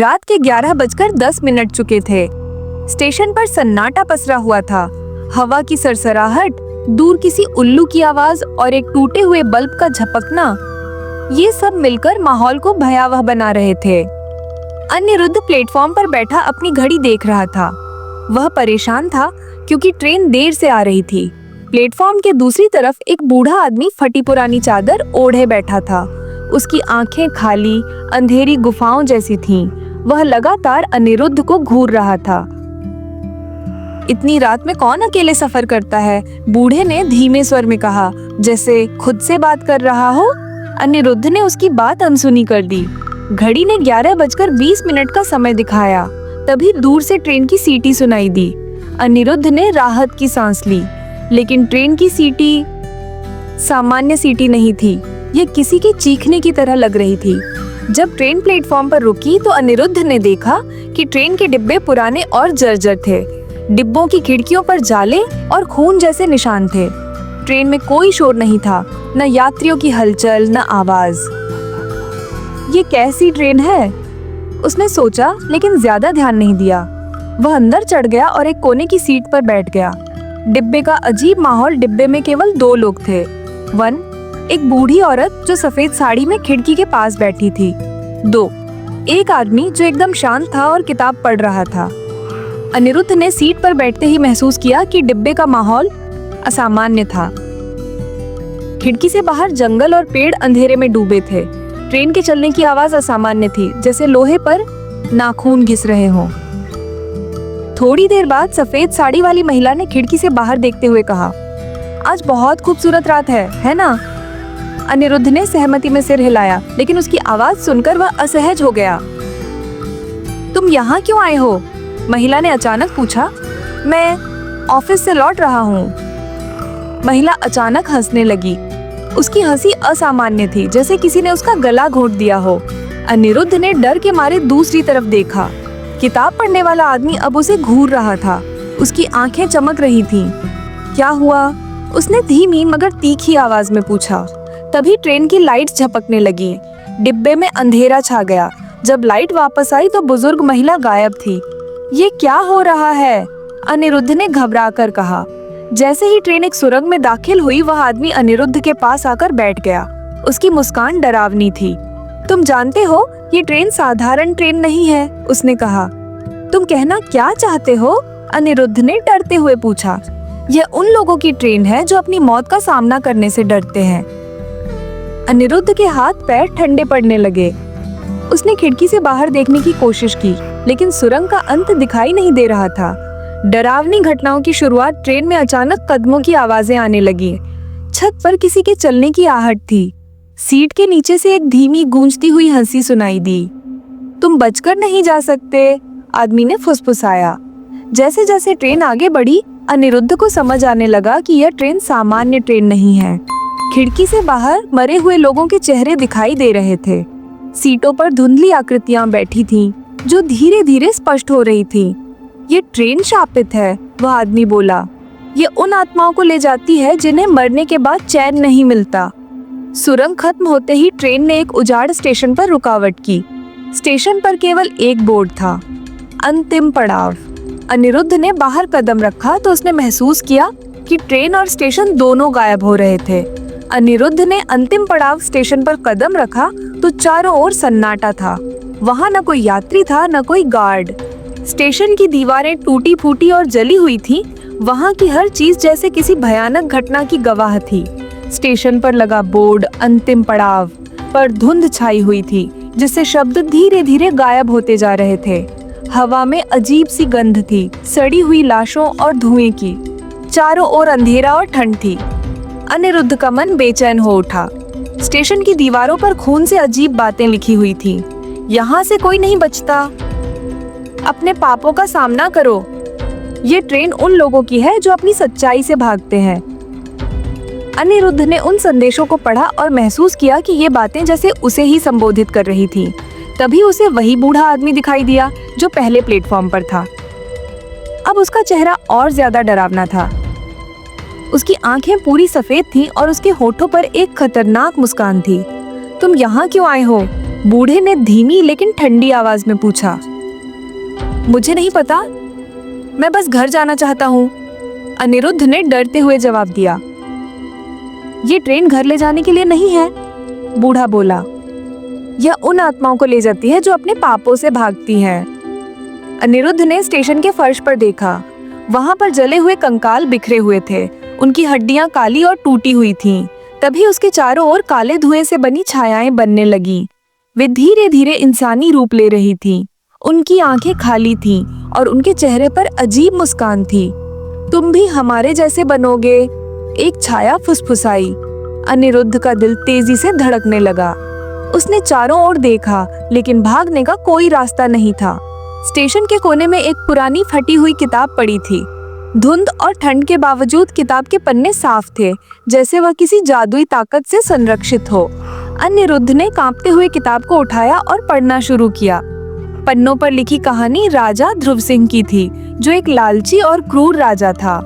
रात के 11:10 चुके थे। स्टेशन पर सन्नाटा पसरा हुआ था। हवा की सरसराहट, दूर किसी उल्लू की आवाज और एक टूटे हुए बल्ब का झपकना, ये सब मिलकर माहौल को भयावह बना रहे थे। अनिरुद्ध प्लेटफॉर्म पर बैठा अपनी घड़ी देख रहा था। वह परेशान था क्योंकि ट्रेन देर से आ रही थी। प्लेटफॉर्म के दूसरी तरफ एक बूढ़ा आदमी फटी पुरानी चादर ओढ़े बैठा था। उसकी आंखें खाली, अंधेरी गुफाओं जैसी थीं। वह लगातार अनिरुद्ध को घूर रहा था। इतनी रात में कौन अकेले सफर करता है? बूढ़े ने धीमे स्वर में कहा, जैसे खुद से बात कर रहा हो। अनिरुद्ध ने उसकी बात अनसुनी कर दी। घड़ी ने 11:20 का समय दिखाया। तभी दूर से ट्रेन की सीटी सुनाई दी। अनिरुद्ध ने राहत की सांस ली, लेकिन ट्रेन की सीटी सामान्य सीटी नहीं थी। ये किसी के चीखने की तरह लग रही थी। जब ट्रेन प्लेटफॉर्म पर रुकी तो अनिरुद्ध ने देखा कि ट्रेन के डिब्बे पुराने और जर्जर थे। डिब्बों की खिड़कियों पर जाले और खून जैसे निशान थे। ट्रेन में कोई शोर नहीं था, न यात्रियों की हलचल, न आवाज। ये कैसी ट्रेन है? उसने सोचा, लेकिन ज्यादा ध्यान नहीं दिया। वह अंदर चढ़ गया और एक कोने की सीट पर बैठ गया। डिब्बे का अजीब माहौल। डिब्बे में केवल 2 लोग थे। 1, एक बूढ़ी औरत जो सफेद साड़ी में खिड़की के पास बैठी थी। 2, एक आदमी जो एकदम शांत था और किताब पढ़ रहा था। अनिरुद्ध ने सीट पर बैठते ही महसूस किया कि डिब्बे का माहौल असामान्य था। खिड़की से बाहर जंगल और पेड़ अंधेरे में डूबे थे। ट्रेन के चलने की आवाज असामान्य थी, जैसे लोहे पर नाखून घिस रहे हों। थोड़ी देर बाद सफेद साड़ी वाली महिला ने खिड़की से बाहर देखते हुए कहा, आज बहुत खूबसूरत रात है ना? अनिरुद्ध ने सहमति में सिर हिलाया, लेकिन उसकी आवाज सुनकर वह असहज हो गया। तुम यहाँ क्यों आए हो? महिला ने अचानक पूछा। मैं ऑफिस से लौट रहा हूँ। महिला अचानक हंसने लगी। उसकी हंसी असामान्य थी, जैसे किसी ने उसका गला घोंट दिया हो। अनिरुद्ध ने डर के मारे दूसरी तरफ देखा। किताब पढ़ने वाला आदमी अब उसे घूर रहा था। उसकी आंखें चमक रही थीं। क्या हुआ? उसने धीमी मगर तीखी आवाज में पूछा। तभी ट्रेन की लाइट्स झपकने लगी। डिब्बे में अंधेरा छा गया। जब लाइट वापस आई तो बुजुर्ग महिला गायब थी। ये क्या हो रहा है? अनिरुद्ध ने घबराकर कहा। जैसे ही ट्रेन एक सुरंग में दाखिल हुई, वह आदमी अनिरुद्ध के पास आकर बैठ गया। उसकी मुस्कान डरावनी थी। तुम जानते हो, ये ट्रेन साधारण ट्रेन नहीं है, उसने कहा। तुम कहना क्या चाहते हो? अनिरुद्ध ने डरते हुए पूछा। यह उन लोगों की ट्रेन है जो अपनी मौत का सामना करने से डरते हैं। अनिरुद्ध के हाथ पैर ठंडे पड़ने लगे। उसने खिड़की से बाहर देखने की कोशिश की, लेकिन सुरंग का अंत दिखाई नहीं दे रहा था। डरावनी घटनाओं की शुरुआत ट्रेन में अचानक कदमों की आवाजें आने लगी। छत पर किसी के चलने की आहट थी। सीट के नीचे से एक धीमी गूंजती हुई हंसी सुनाई दी। तुम बचकर नहीं जा सकते, आदमी ने फुसफुसाया। जैसे जैसे ट्रेन आगे बढ़ी, अनिरुद्ध को समझ आने लगा कि यह ट्रेन सामान्य ट्रेन नहीं है। खिड़की से बाहर मरे हुए लोगों के चेहरे दिखाई दे रहे थे। सीटों पर धुंधली आकृतियां बैठी थीं, जो धीरे धीरे स्पष्ट हो रही थीं। ये ट्रेन शापित है, वह आदमी बोला। ये उन आत्माओं को ले जाती है जिन्हें मरने के बाद चैन नहीं मिलता। सुरंग खत्म होते ही ट्रेन ने एक उजाड़ स्टेशन पर रुकावट की। स्टेशन पर केवल एक बोर्ड था, अंतिम पड़ाव। अनिरुद्ध ने बाहर कदम रखा तो उसने महसूस किया कि ट्रेन और स्टेशन दोनों गायब हो रहे थे। अनिरुद्ध ने अंतिम पड़ाव स्टेशन पर कदम रखा तो चारों ओर सन्नाटा था। वहाँ न कोई यात्री था, न कोई गार्ड। स्टेशन की दीवारें टूटी फूटी और जली हुई थी। वहाँ की हर चीज जैसे किसी भयानक घटना की गवाह थी। स्टेशन पर लगा बोर्ड अंतिम पड़ाव पर धुंध छाई हुई थी, जिससे शब्द धीरे धीरे गायब होते जा रहे थे। हवा में अजीब सी गंध थी, सड़ी हुई लाशों और धुएं की। चारों ओर अंधेरा और ठंड थी। अनिरुद्ध का मन बेचैन हो उठा। स्टेशन की दीवारों पर खून से अजीब बातें लिखी हुई थीं। यहाँ से कोई नहीं बचता। अपने पापों का सामना करो। ये ट्रेन उन लोगों की है जो अपनी सच्चाई से भागते हैं। अनिरुद्ध ने उन संदेशों को पढ़ा और महसूस किया कि ये बातें जैसे उसे ही संबोधित कर रही थीं। तभी उसे वही बूढ़ा आदमी दिखाई दिया जो पहले प्लेटफॉर्म पर था। अब उसका चेहरा और ज्यादा डरावना था। उसकी आंखें पूरी सफेद थीं और उसके होठों पर एक खतरनाक मुस्कान थी। तुम यहाँ क्यों आए हो? बूढ़े ने धीमी लेकिन ठंडी आवाज में पूछा। मुझे नहीं पता, मैं बस घर जाना चाहता हूँ, अनिरुद्ध ने डरते हुए जवाब दिया। ये ट्रेन घर ले जाने के लिए नहीं है, बूढ़ा बोला। यह उन आत्माओं को ले जाती है जो अपने पापों से भागती हैं। अनिरुद्ध ने स्टेशन के फर्श पर देखा। वहां पर जले हुए कंकाल बिखरे हुए थे, उनकी हड्डियां काली और टूटी हुई थीं। तभी उसके चारों ओर काले धुएं से बनी छायाएं बनने लगीं। वे धीरे धीरे इंसानी रूप ले रही थीं। उनकी आंखें खाली थीं और उनके चेहरे पर अजीब मुस्कान थी। तुम भी हमारे जैसे बनोगे, एक छाया फुसफुसाई। अनिरुद्ध का दिल तेजी से धड़कने लगा। उसने चारों ओर देखा, लेकिन भागने का कोई रास्ता नहीं था। स्टेशन के कोने में एक पुरानी फटी हुई किताब पड़ी थी। धुंध और ठंड के बावजूद किताब के पन्ने साफ थे, जैसे वह किसी जादुई ताकत से संरक्षित हो। अनिरुद्ध ने कांपते हुए किताब को उठाया और पढ़ना शुरू किया। पन्नों पर लिखी कहानी राजा ध्रुव सिंह की थी, जो एक लालची और क्रूर राजा था।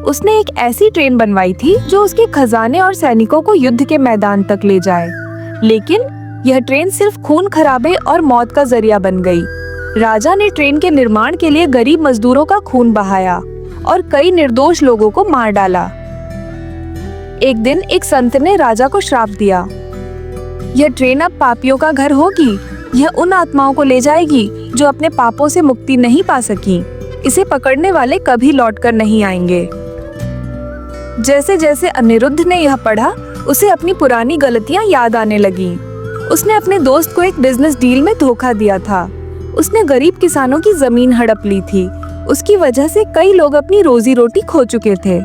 उसने एक ऐसी ट्रेन बनवाई थी जो उसके खजाने और सैनिकों को युद्ध के मैदान तक ले जाए। लेकिन यह ट्रेन सिर्फ खून खराबे और मौत का जरिया बन गई। राजा ने ट्रेन के निर्माण के लिए गरीब मजदूरों का खून बहाया और कई निर्दोष लोगों को मार डाला। एक दिन एक संत ने राजा को श्राप दिया। यह ट्रेन अब पापियों का घर होगी। यह उन आत्माओं को ले जाएगी जो अपने पापों से मुक्ति नहीं पा सकी। इसे पकड़ने वाले कभी लौटकर नहीं आएंगे। जैसे जैसे अनिरुद्ध ने यह पढ़ा, उसे अपनी पुरानी गलतियां याद आने लगीं। उसने अपने दोस्त को एक बिजनेस डील में धोखा दिया था। उसने गरीब किसानों की जमीन हड़प ली थी। उसकी वजह से कई लोग अपनी रोजी रोटी खो चुके थे।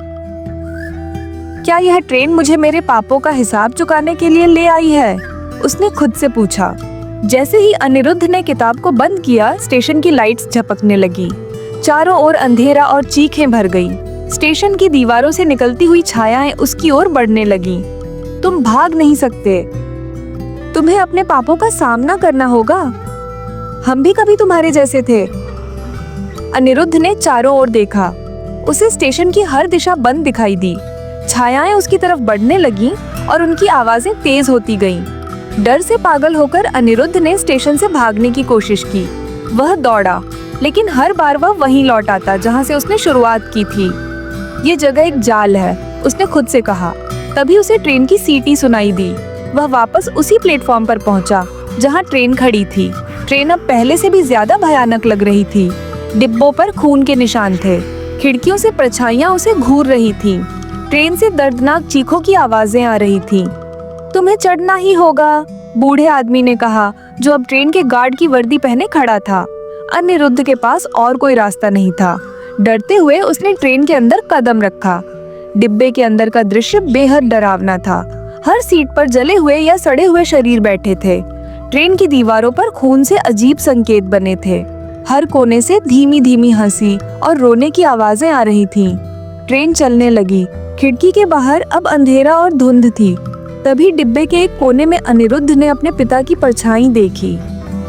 क्या यह ट्रेन मुझे मेरे पापों का हिसाब चुकाने के लिए ले आई है? उसने खुद से पूछा। जैसे ही अनिरुद्ध ने किताब को बंद किया, स्टेशन की लाइट्स झपकने लगी। चारों ओर अंधेरा और चीखें भर गई। स्टेशन की दीवारों से निकलती हुई छायाएं उसकी ओर बढ़ने लगीं। तुम भाग नहीं सकते, तुम्हें अपने पापों का सामना करना होगा। हम भी कभी तुम्हारे जैसे थे। अनिरुद्ध ने चारों ओर देखा। उसे स्टेशन की हर दिशा बंद दिखाई दी। छायाएं उसकी तरफ बढ़ने लगीं और उनकी आवाजें तेज होती गईं। डर से पागल होकर अनिरुद्ध ने स्टेशन से भागने की कोशिश की। वह दौड़ा, लेकिन हर बार वह वहीं लौट आता जहां से उसने शुरुआत की थी। ये जगह एक जाल है, उसने खुद से कहा। तभी उसे ट्रेन की सीटी सुनाई दी। वह वापस उसी प्लेटफॉर्म पर पहुंचा जहां ट्रेन खड़ी थी। ट्रेन अब पहले से भी ज्यादा भयानक लग रही थी। डिब्बों पर खून के निशान थे। खिड़कियों से परछाइयां उसे घूर रही थीं। ट्रेन से दर्दनाक चीखों की आवाजें आ रही थीं। तुम्हें चढ़ना ही होगा, बूढ़े आदमी ने कहा, जो अब ट्रेन के गार्ड की वर्दी पहने खड़ा था। अनिरुद्ध के पास और कोई रास्ता नहीं था। डरते हुए उसने ट्रेन के अंदर कदम रखा। डिब्बे के अंदर का दृश्य बेहद डरावना था। हर सीट पर जले हुए या सड़े हुए शरीर बैठे थे। ट्रेन की दीवारों पर खून से अजीब संकेत बने थे। हर कोने से धीमी धीमी हंसी और रोने की आवाजें आ रही थीं। ट्रेन चलने लगी। खिड़की के बाहर अब अंधेरा और धुंध थी। तभी डिब्बे के एक कोने में अनिरुद्ध ने अपने पिता की परछाई देखी।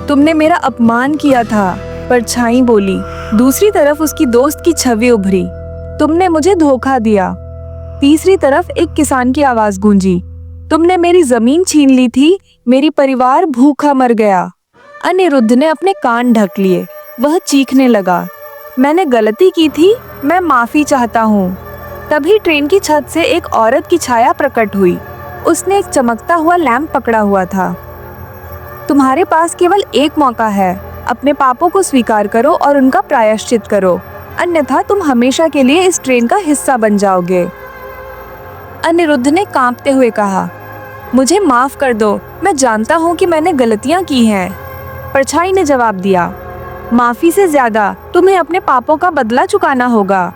तुमने मेरा अपमान किया था, परछाई बोली। दूसरी तरफ उसकी दोस्त की छवि उभरी। तुमने मुझे धोखा दिया। तीसरी तरफ एक किसान की आवाज गूंजी। तुमने मेरी जमीन छीन ली थी, मेरी परिवार भूखा मर गया। अनिरुद्ध ने अपने कान ढक लिए। वह चीखने लगा, मैंने गलती की थी, मैं माफी चाहता हूँ। तभी ट्रेन की छत से एक औरत की छाया प्रकट हुई। उसने एक चमकता हुआ लैंप पकड़ा हुआ था। तुम्हारे पास केवल एक मौका है। अपने पापों को स्वीकार करो और उनका प्रायश्चित करो, अन्यथा तुम हमेशा के लिए इस ट्रेन का हिस्सा बन जाओगे। अनिरुद्ध ने कांपते हुए कहा, मुझे माफ कर दो, मैं जानता हूँ कि मैंने गलतियाँ की हैं। परछाई ने जवाब दिया, माफी से ज्यादा तुम्हें अपने पापों का बदला चुकाना होगा।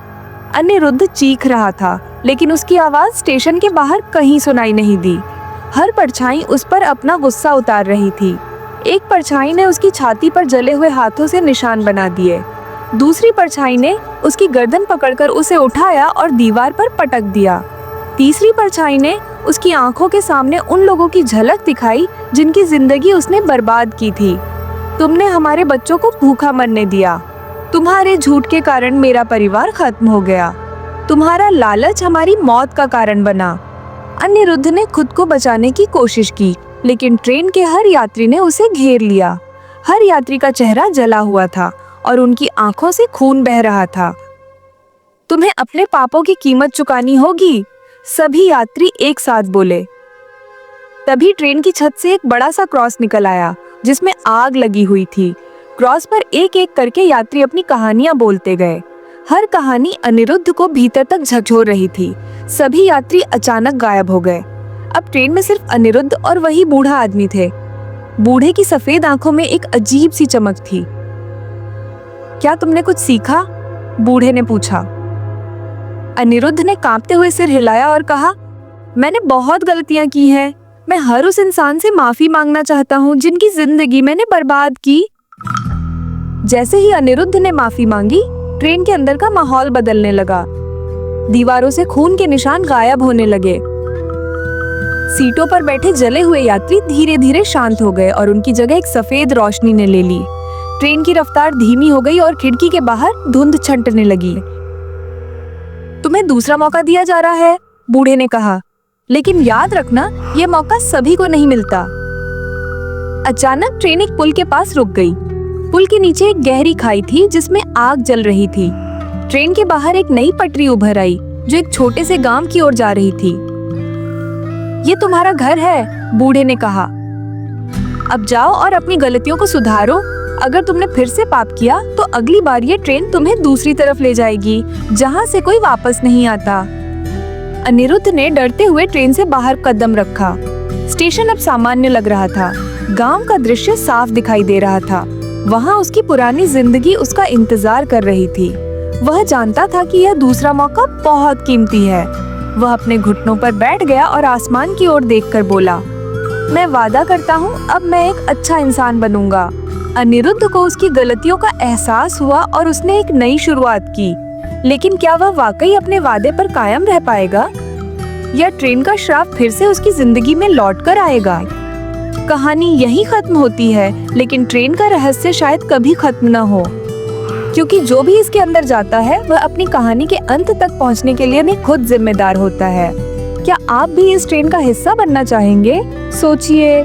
अनिरुद्ध चीख रहा था, लेकिन उसकी आवाज स्टेशन के बाहर कहीं सुनाई नहीं दी। हर परछाई उस पर अपना गुस्सा उतार रही थी। एक परछाई ने उसकी छाती पर जले हुए हाथों से निशान बना दिए। दूसरी परछाई ने उसकी गर्दन पकड़कर उसे उठाया और दीवार पर पटक दिया। तीसरी परछाई ने उसकी आंखों के सामने उन लोगों की झलक दिखाई जिनकी जिंदगी उसने बर्बाद की थी। तुमने हमारे बच्चों को भूखा मरने दिया। तुम्हारे झूठ के कारण मेरा परिवार खत्म हो गया। तुम्हारा लालच हमारी मौत का कारण बना। अनिरुद्ध ने खुद को बचाने की कोशिश की, लेकिन ट्रेन के हर यात्री ने उसे घेर लिया। हर यात्री का चेहरा जला हुआ था और उनकी आंखों से खून बह रहा था। तुम्हें अपने पापों की कीमत चुकानी होगी, सभी यात्री एक साथ बोले। तभी ट्रेन की छत से एक बड़ा सा क्रॉस निकल आया जिसमें आग लगी हुई थी। क्रॉस पर एक एक करके यात्री अपनी कहानियां बोलते गए। हर कहानी अनिरुद्ध को भीतर तक झकझोर रही थी। सभी यात्री अचानक गायब हो गए। अब ट्रेन में सिर्फ अनिरुद्ध और वही बूढ़ा आदमी थे। बूढ़े की सफेद आंखों में एक अजीब सी चमक थी। क्या तुमने कुछ सीखा? बूढ़े ने पूछा। अनिरुद्ध ने कांपते हुए सिर हिलाया और कहा, मैंने बहुत गलतियां की हैं। मैं हर उस इंसान से माफी मांगना चाहता हूँ जिनकी जिंदगी मैंने बर्बाद की। जैसे ही अनिरुद्ध ने माफी मांगी, ट्रेन के अंदर का माहौल बदलने लगा। दीवारों से खून के निशान गायब होने लगे। सीटों पर बैठे जले हुए यात्री धीरे धीरे शांत हो गए और उनकी जगह एक सफेद रोशनी ने ले ली। ट्रेन की रफ्तार धीमी हो गई और खिड़की के बाहर धुंध छंटने लगी। तुम्हें दूसरा मौका दिया जा रहा है, बूढ़े ने कहा, लेकिन याद रखना यह मौका सभी को नहीं मिलता। अचानक ट्रेन एक पुल के पास रुक गई। पुल के नीचे एक गहरी खाई थी जिसमें आग जल रही थी। ट्रेन के बाहर एक नई पटरी उभर आई जो एक छोटे से गांव की ओर जा रही थी। ये तुम्हारा घर है, बूढ़े ने कहा। अब जाओ और अपनी गलतियों को सुधारो। अगर तुमने फिर से पाप किया तो अगली बार ये ट्रेन तुम्हें दूसरी तरफ ले जाएगी जहाँ से कोई वापस नहीं आता। अनिरुद्ध ने डरते हुए ट्रेन से बाहर कदम रखा। स्टेशन अब सामान्य लग रहा था। गांव का दृश्य साफ दिखाई दे रहा था। वहाँ उसकी पुरानी जिंदगी उसका इंतजार कर रही थी। वह जानता था कि यह दूसरा मौका बहुत कीमती है। वह अपने घुटनों पर बैठ गया और आसमान की ओर देखकर बोला, मैं वादा करता हूँ अब मैं एक अच्छा इंसान बनूंगा। अनिरुद्ध को उसकी गलतियों का एहसास हुआ और उसने एक नई शुरुआत की। लेकिन क्या वह वाकई अपने वादे पर कायम रह पाएगा या ट्रेन का श्राप फिर से उसकी जिंदगी में लौट कर आएगा? कहानी यहीं खत्म होती है, लेकिन ट्रेन का रहस्य शायद कभी खत्म न हो, क्योंकि जो भी इसके अंदर जाता है वह अपनी कहानी के अंत तक पहुंचने के लिए भी खुद जिम्मेदार होता है। क्या आप भी इस ट्रेन का हिस्सा बनना चाहेंगे? सोचिए।